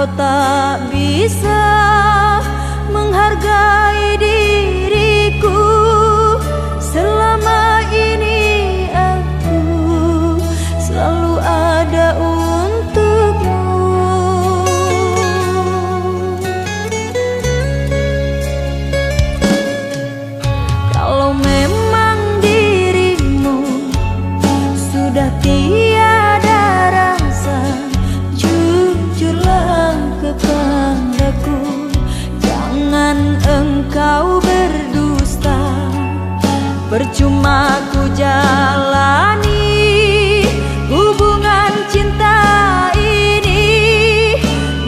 kau tak bisa menghargai diriku. Selama ini aku selalu ada untukmu. Kalau memang dirimu sudah tiada rasa, jujurlah kepadaku. Jangan engkau berdusta. Percuma ku jalani hubungan cinta ini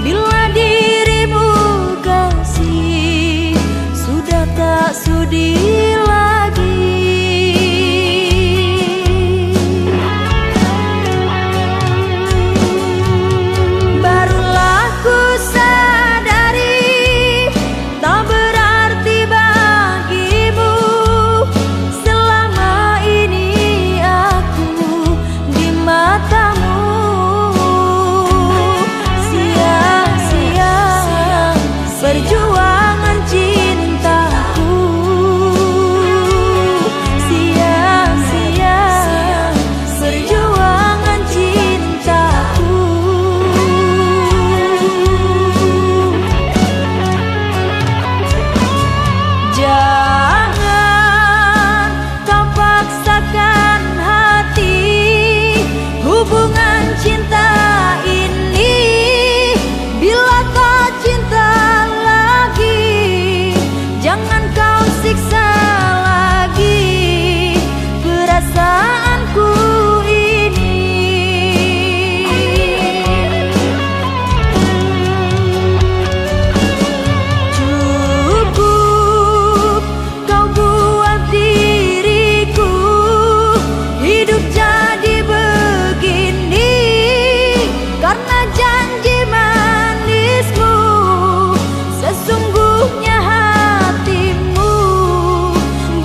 bila dirimu kasih sudah tak sudi lagi. Barulah ku sadari tak berarti bagimu. Selama ini aku di matamu sia-sia perjuangan cintaku. Sia-sia perjuangan cintaku. Jangan kau paksakan hati hubungan cinta ini. Bila kau cinta lagi, jangan kau siksa lagi perasaanku ini. Cukup kau buat diriku hidup jadi begini karena janji manismu. Sesungguhnya hatimu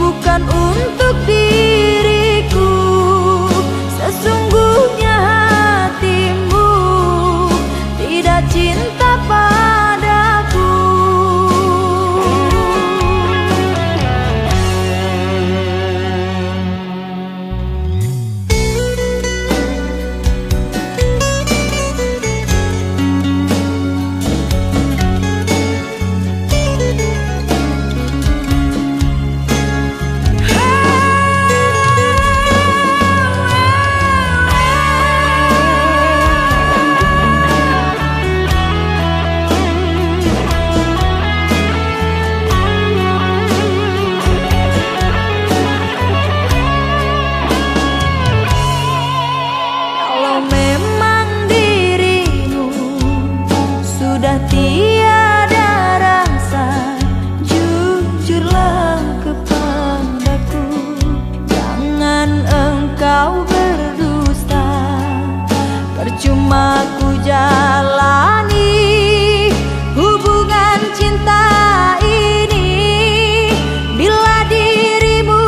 bukan untuk diriku. Sesungguhnya hatimu tidak cinta padaku. Kalau memang dirimu sudah tiada rasa, jujurlah kepadaku. Jangan engkau berdusta. Percuma ku jalani hubungan cinta ini bila dirimu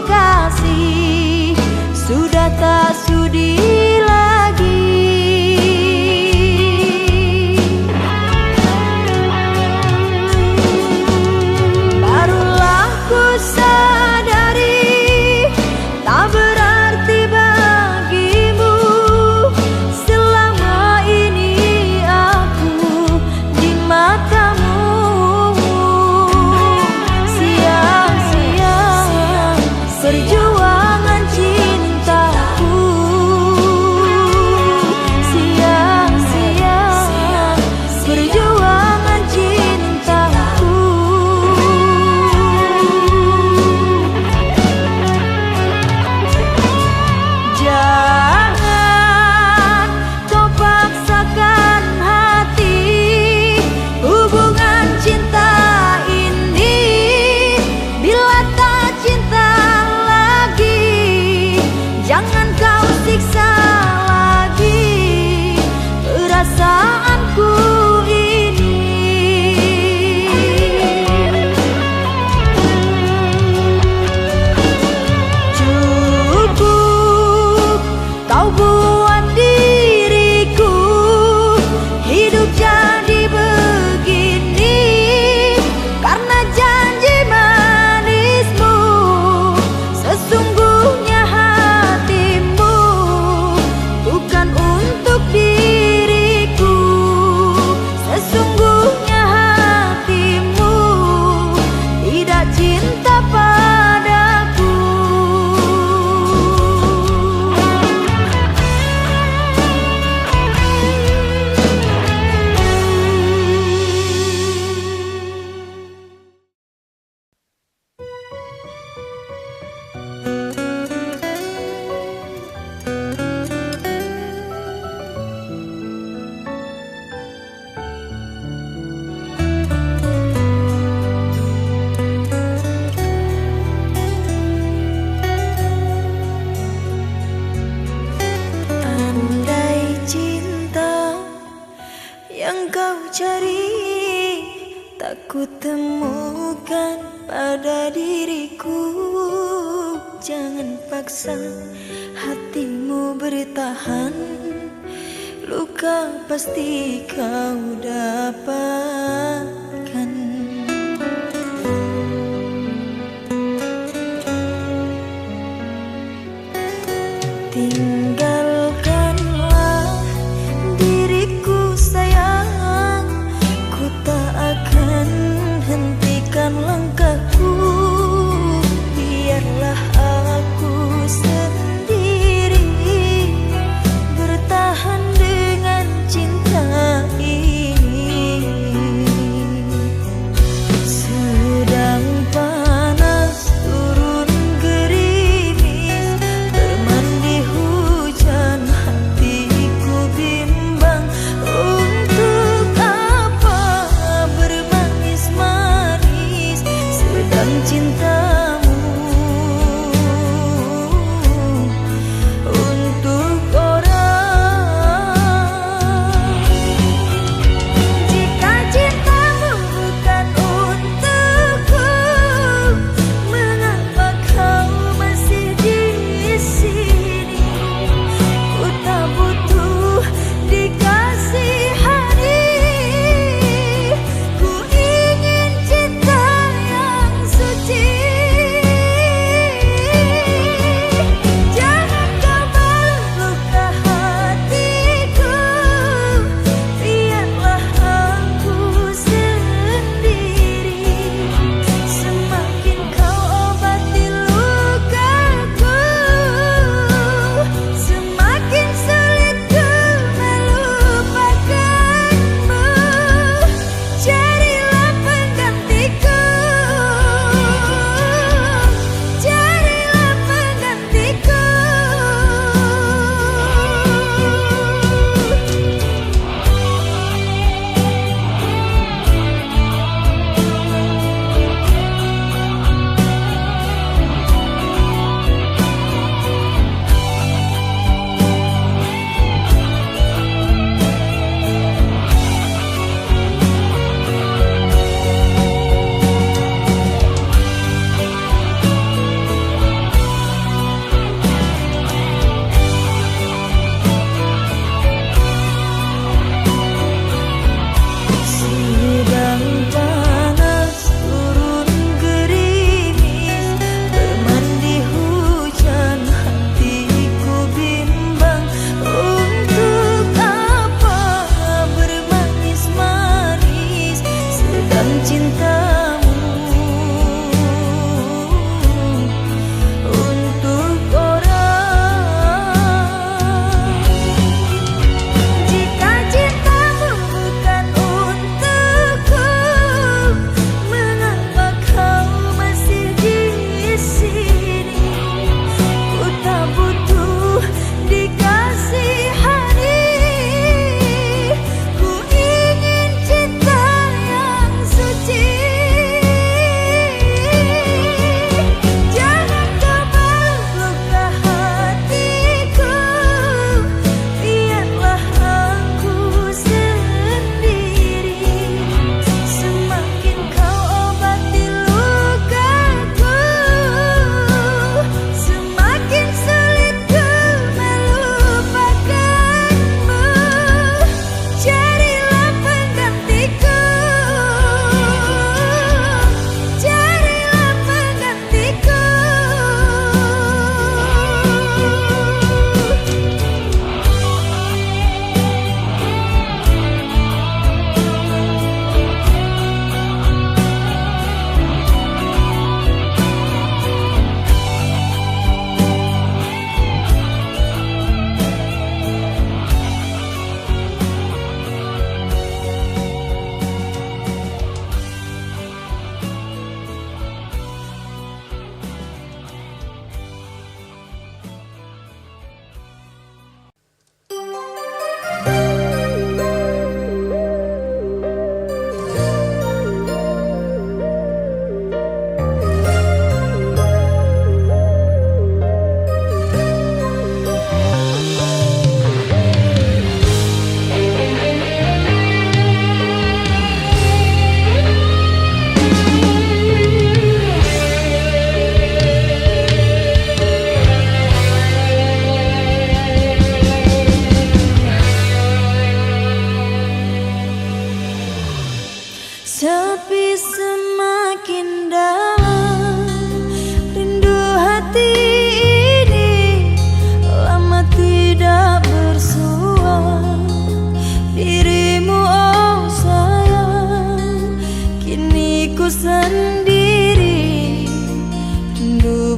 kasih sudah tak sudi lagi. Barulah ku sadari tak berarti bagimu. Selama ini ku temukan pada diriku. Jangan paksa hatimu bertahan, luka pasti kau dapatkan. Tinggalkanlah diriku sayang, ku tak akan hentikan langkahku. Biarlah aku sendiri bertahan dengan cinta ini. Sedang panas turun gerimis, bermandi hujan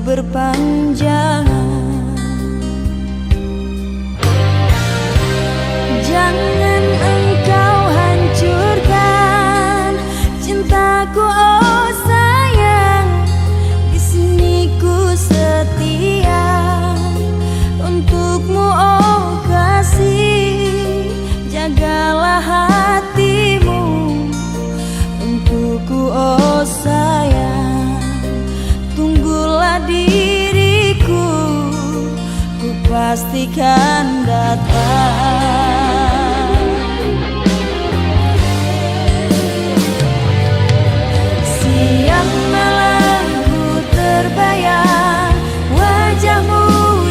berpanjangan. Jangan engkau hancurkan cintaku, oh sayang. Di sini ku setia untukmu, oh kasih. Jagalah hatimu untukku, oh sayang. Tunggulah diriku, ku pastikan datang. Siang malam ku terbayang wajahmu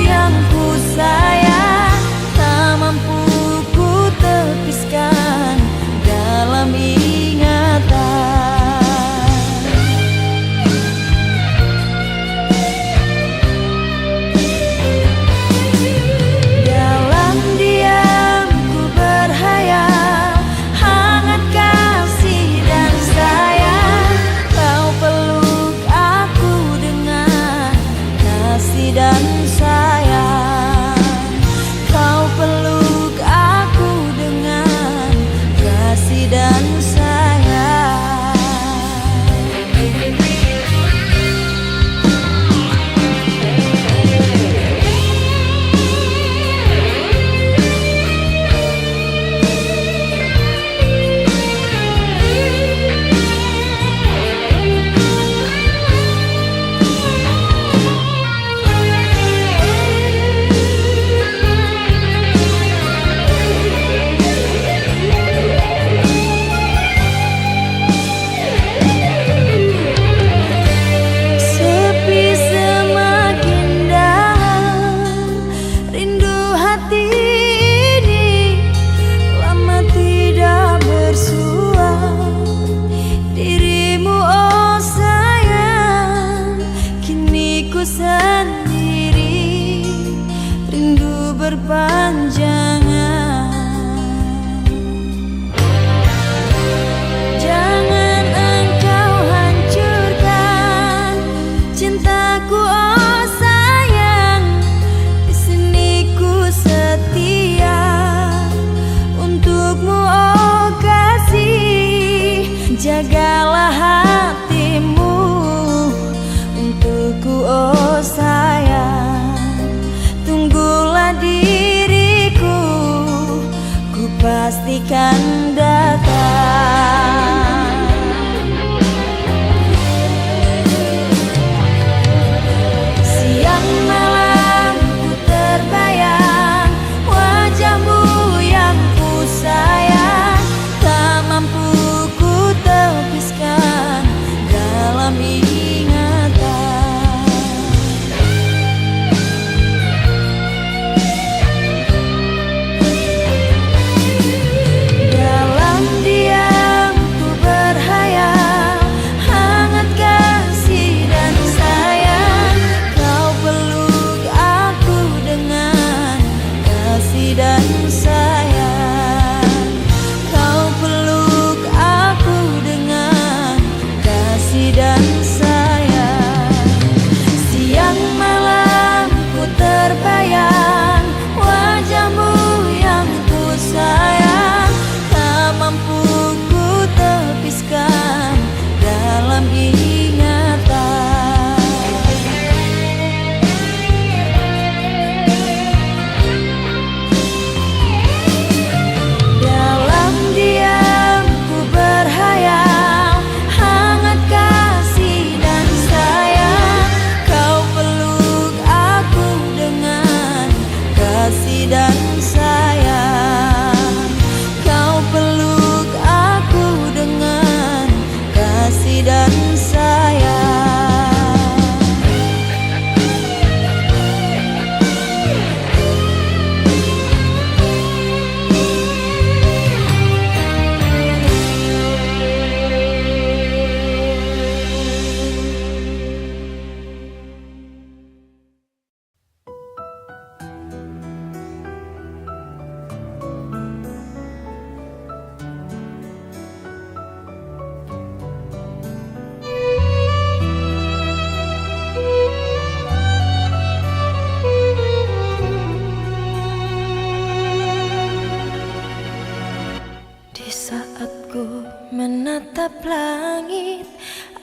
yang ku sayang. Tak mampu ku tepiskan dalam ingatan. Dalam diam ku berhayal hangat kasih dan sayang. Kau peluk aku dengan kasih dan sayang. Kau peluk aku dengan kasih dan sayang. Sepi semakin dalam, rindu hati ini lama tidak bersua. Dirimu, oh sayang, kini ku sendiri, rindu berpanjangan. Jangan engkau hancurkan cintaku, oh sayang. Di sini ku setia untukmu, oh kasih. Jagalah hatimu untukku, oh sayang. Tunggulah diriku, ku pastikan datang. Siang malam ku terbayang wajahmu yang ku sayang. Tak mampu ku tepiskan dalam ingatan. Dalam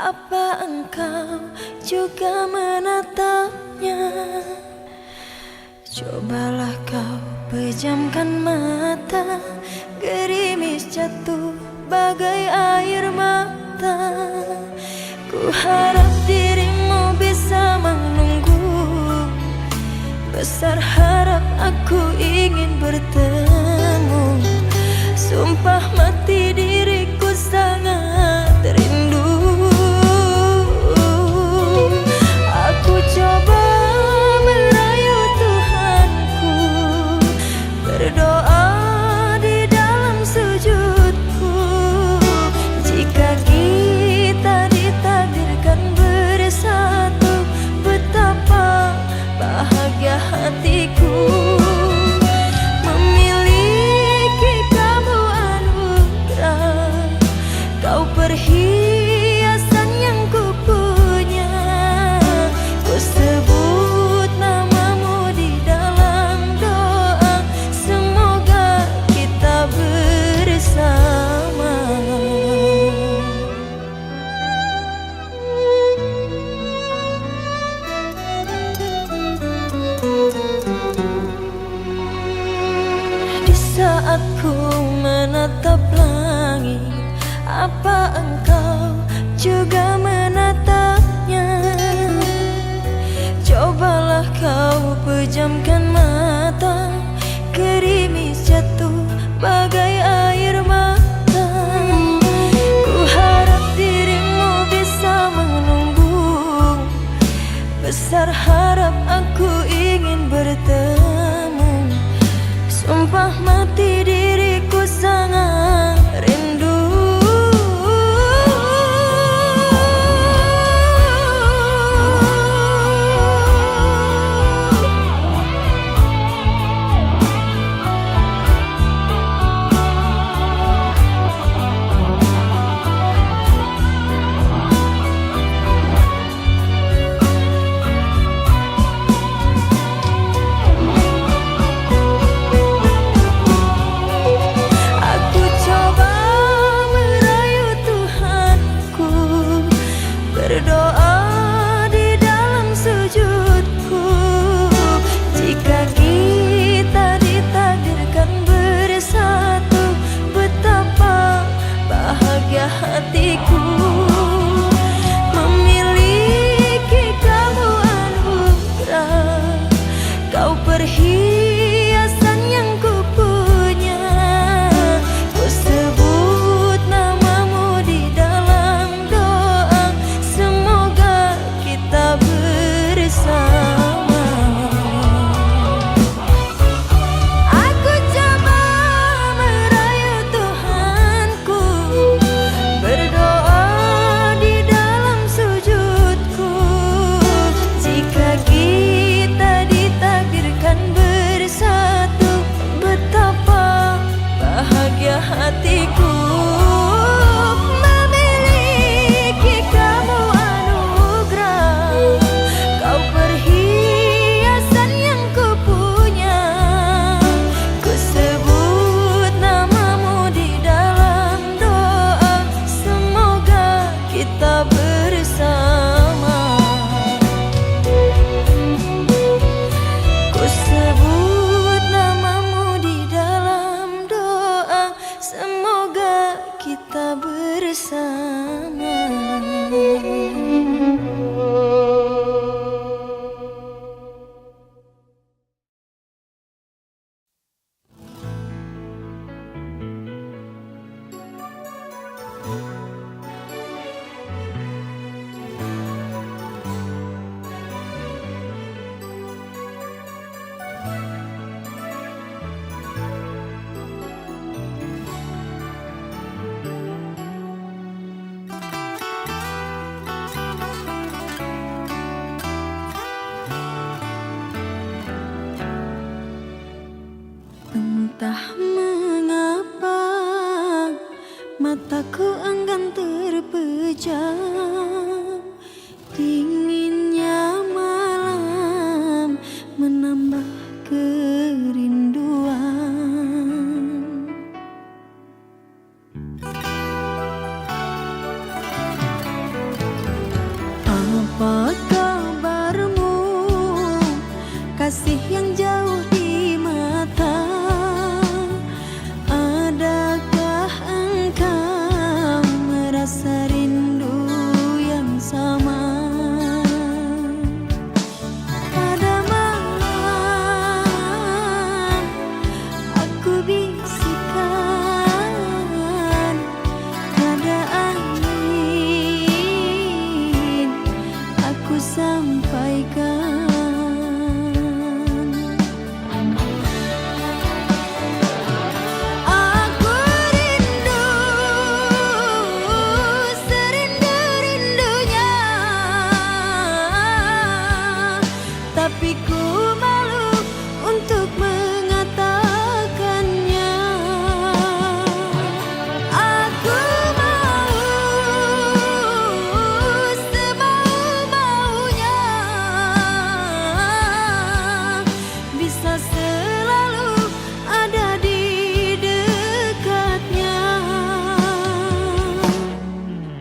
Apa engkau juga menatapnya? Cobalah kau pejamkan mata, gerimis jatuh bagai air mata. Ku harap dirimu bisa menunggu, besar harap aku ingin bertemu. Sumpah mati diriku sangat rindu. Aku coba merayu Tuhanku, berdoa di dalam sujudku. Jika kita ditakdirkan bersatu, betapa bahagia hatiku. Memiliki kamu anugerah, kau perhiasan yang ku punya. Ku sebut namamu di dalam doa, semoga kita bersama. Di saat ku menatap langit, apa engkau juga menatapnya? Cobalah kau pejamkan mata, gerimis jatuh bagai air mata. Ku harap dirimu bisa menunggu, besar harap aku ingin bertemu. Sumpah mati diriku sangat rindu. Aku coba merayu Tuhanku, berdoa di dalam sujudku. Jika kita ditakdirkan bersatu, betapa bahagia hatiku. Memiliki kamu anugerah, kau perhiasan yang ku punya. Ku sebut namamu di dalam doa, semoga kita bersama. Aku coba merayu Tuhanku, berdoa di dalam sujudku. Jika kita ditakdirkan bersatu, betapa bahagia hatiku. Memiliki kamu anugerah, kau perhiasan yang ku punya. Ku sebut namamu di dalam doa, semoga kita bersama. Ku sebut namamu di dalam doa, semoga kita bersama. Entah mengapa mataku enggan terpejam, dinginnya malam menambah kerinduan. kasih yang jauh di mata. Adakah engkau merasa rindu yang sama? Pada malam aku bisikan, ada angin aku sampaikan. Tapi ku malu untuk mengatakannya. Aku mau semau-maunya, bisa selalu ada di dekatnya.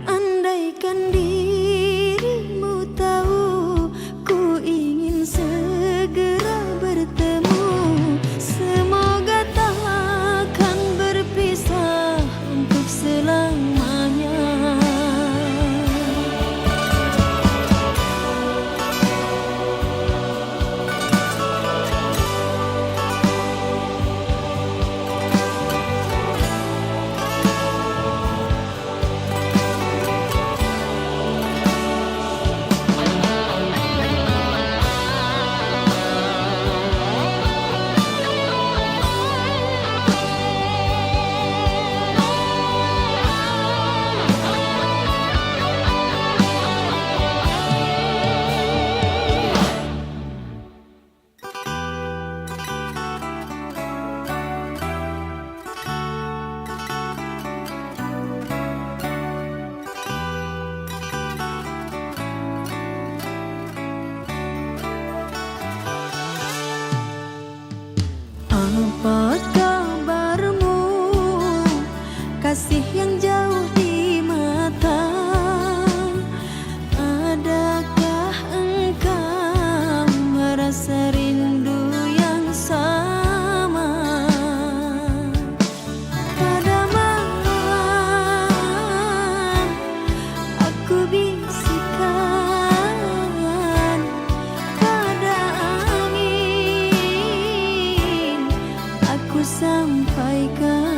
Andaikan dirimu tahu ku ingin segera bertemu, semoga takkan berpisah untuk selamanya. Apa kabarmu, kasih yang jauh di mata? Adakah engkau merasa rindu yang sama? Pada malam aku bisikan, pada angin aku sampaikan.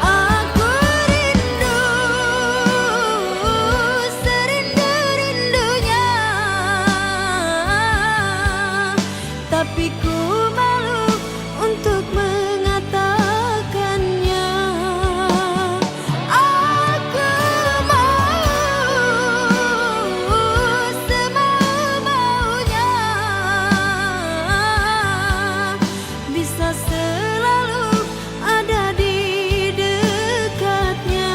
Aku rindu serindu-rindunya, tapi ku malu untuk mengatakannya. Aku mau semau-maunya, bisa selalu ada di dekatnya.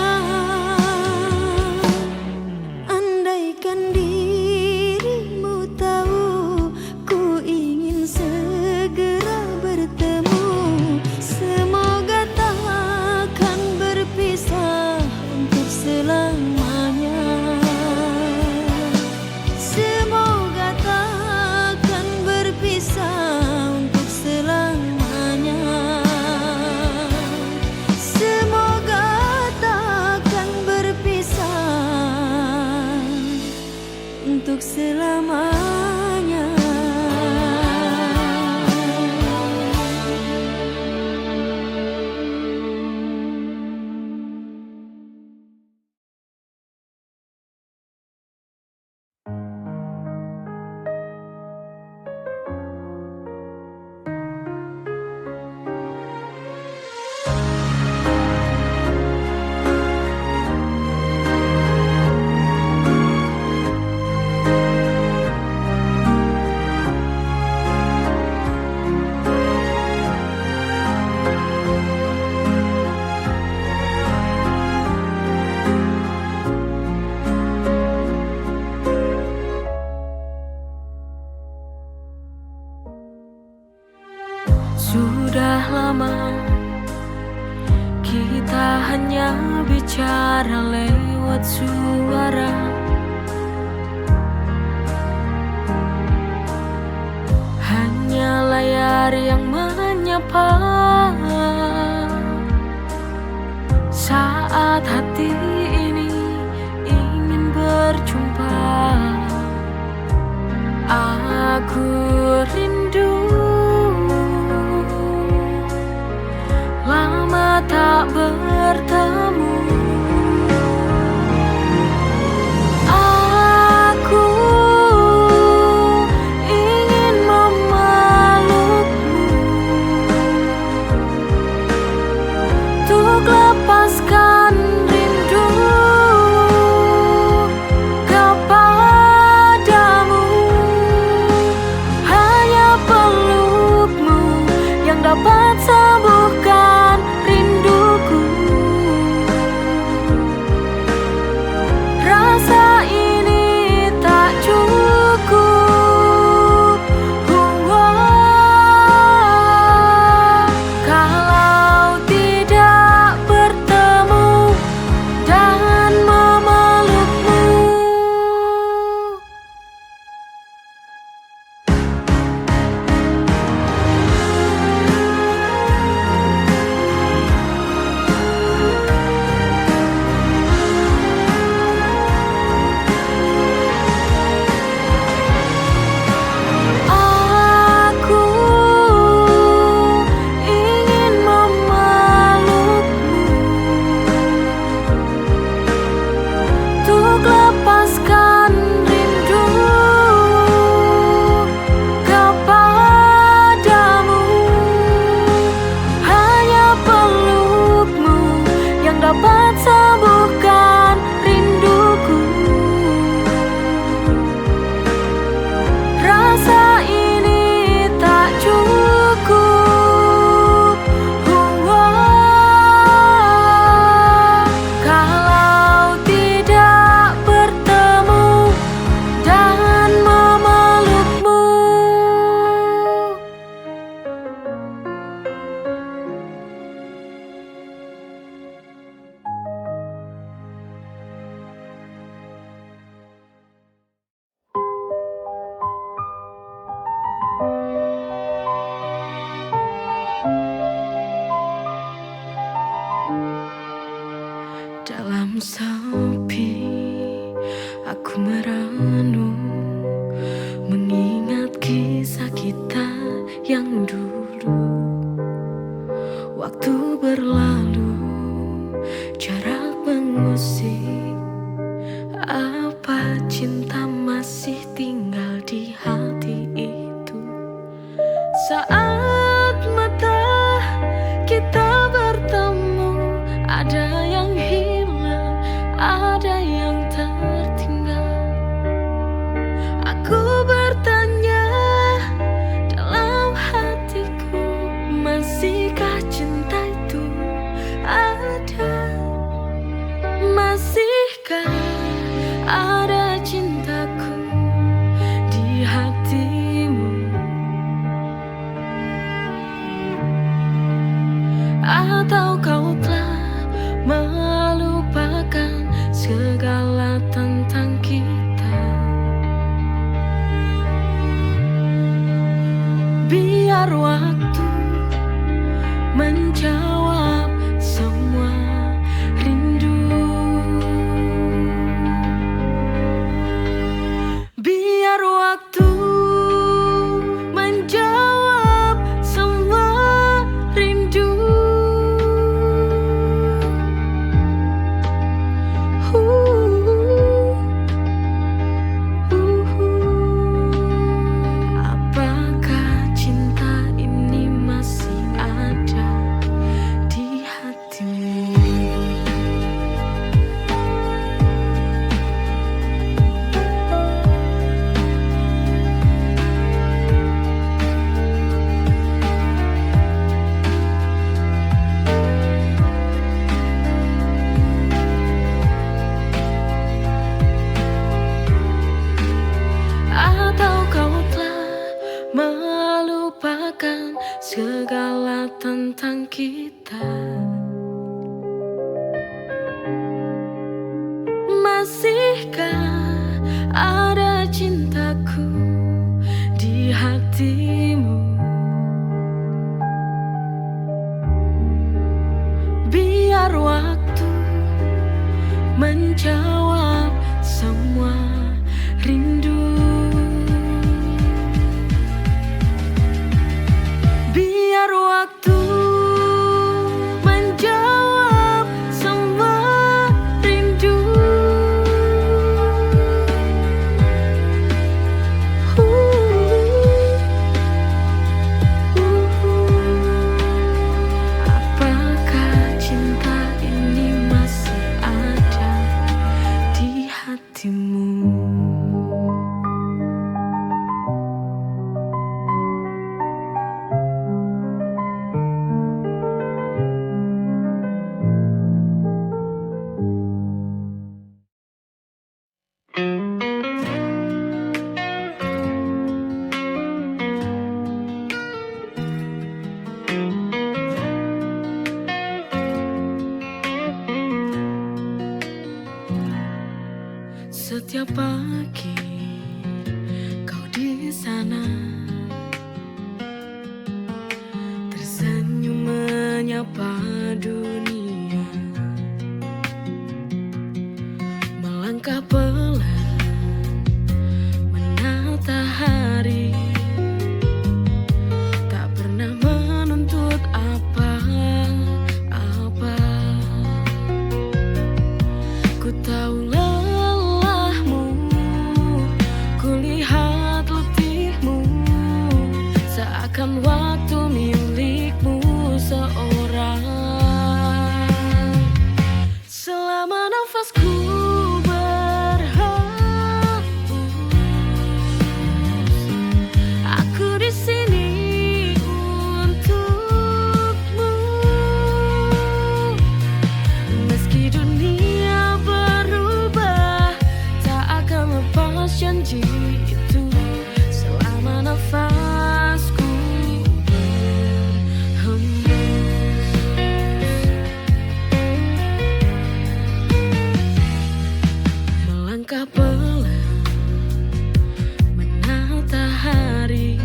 Andaikan dirimu tahu ku ingin segera bertemu, semoga takkan berpisah untuk selamanya. Semoga takkan berpisah untuk selamanya. Semoga takkan berpisah untuk selamanya. Sudah lama kita hanya bicara lewat suara, hari yang menyapa saat hati ini ingin berjumpa. Aku rindu, lama tak bertemu. Aku ingin memelukmu untuk lepaskan rindu kepadamu. Hanya pelukmu yang dapat sembuhkan rinduku. Rasa ini tak cukup. Kalau tidak bertemu dan memelukmu. Aku ingin memelukmu untuk lepaskan rindu kepadamu. Hanya pelukmu yang dapat sembuhkan rinduku. Rasa ini tak cukup. Kalau tidak bertemu dan memelukmu. Dalam sepi, aku merenung, mengingat kisah kita yang dulu. Waktu berlalu, jarak mengusik. Apa cinta masih tinggal di hati itu? Saat mata kita bertemu, ada yang hilang, ada yang tertinggal. Aku bertanya dalam hatiku, masihkah cinta itu ada? Masihkah ada cintaku di hatimu? Atau kau telah melupakan segala tentang kita? Biar waktu menjawab semua rindu. Biar waktu menjawab semua rindu. Apakah cinta ini masih ada di hatimu? Atau kau telah melupakan segala tentang kita? Masihkah ada cintaku di hatimu? hatimu. Setiap pagi kau di sana tersenyum menyapa dunia, melangkah pelan menata hari, tak pernah menuntut apa-apa. Ku tahu seakan waktu milikmu seorang. Selama nafasku berhembus, aku di sini untukmu. Meski dunia berubah, tak akan lepas janji itu. Selama nafas pelan menata hari,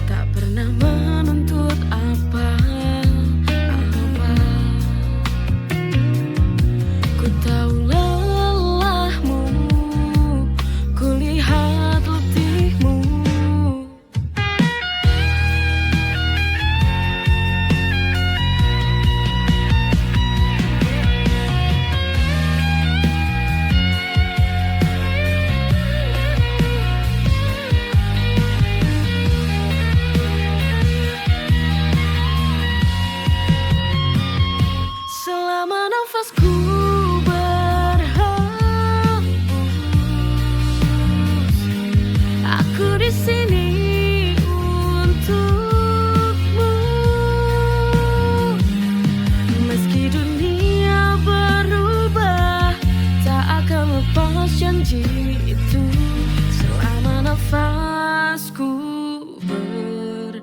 tak pernah menuntut apa-apa. Ku tahu lelahmu, ku lihat letihmu. Nafasku berhembus, aku di sini untukmu. Meski dunia berubah, tak akan lepas janji itu. Selama nafasku berhembus.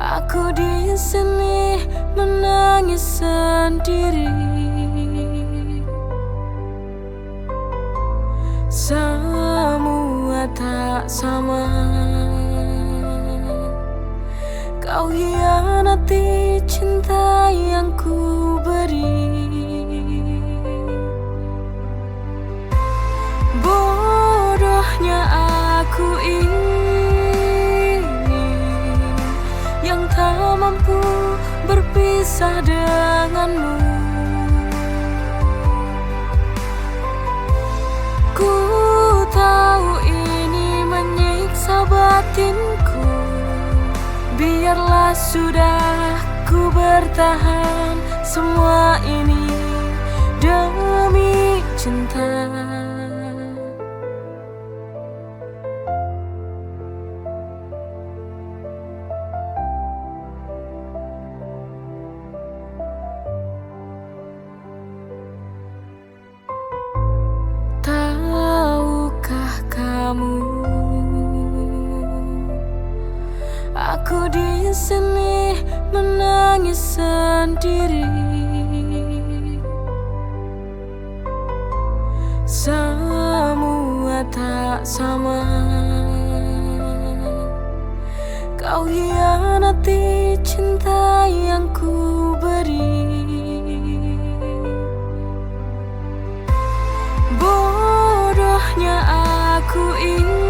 Aku di sini menangis sendiri. Semua tak sama. Kau hianati cinta yang ku beri. Bodohnya aku ini yang tak mampu berpisah denganmu. Ku tahu ini menyiksa batinku. Biarlah sudah ku bertahan semua ini demi cinta. menangis sendiri. Semua tak sama. Kau hianati cinta yang ku beri. Bodohnya aku ini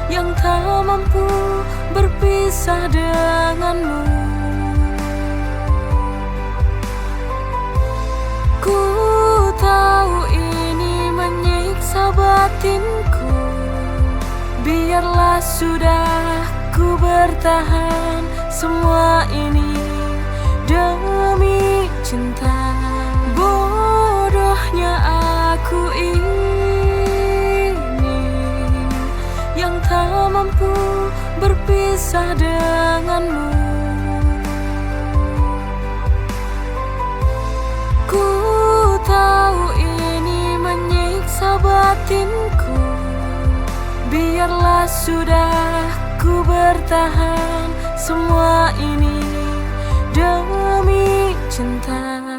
yang tak mampu berpisah denganmu. Ku tahu ini menyiksa batinku. Biarlah sudah ku bertahan semua ini demi cinta. Bodohnya aku ini yang tak mampu berpisah denganmu. Ku tahu ini menyiksa batinku. Biarlah sudah ku bertahan semua ini demi cinta.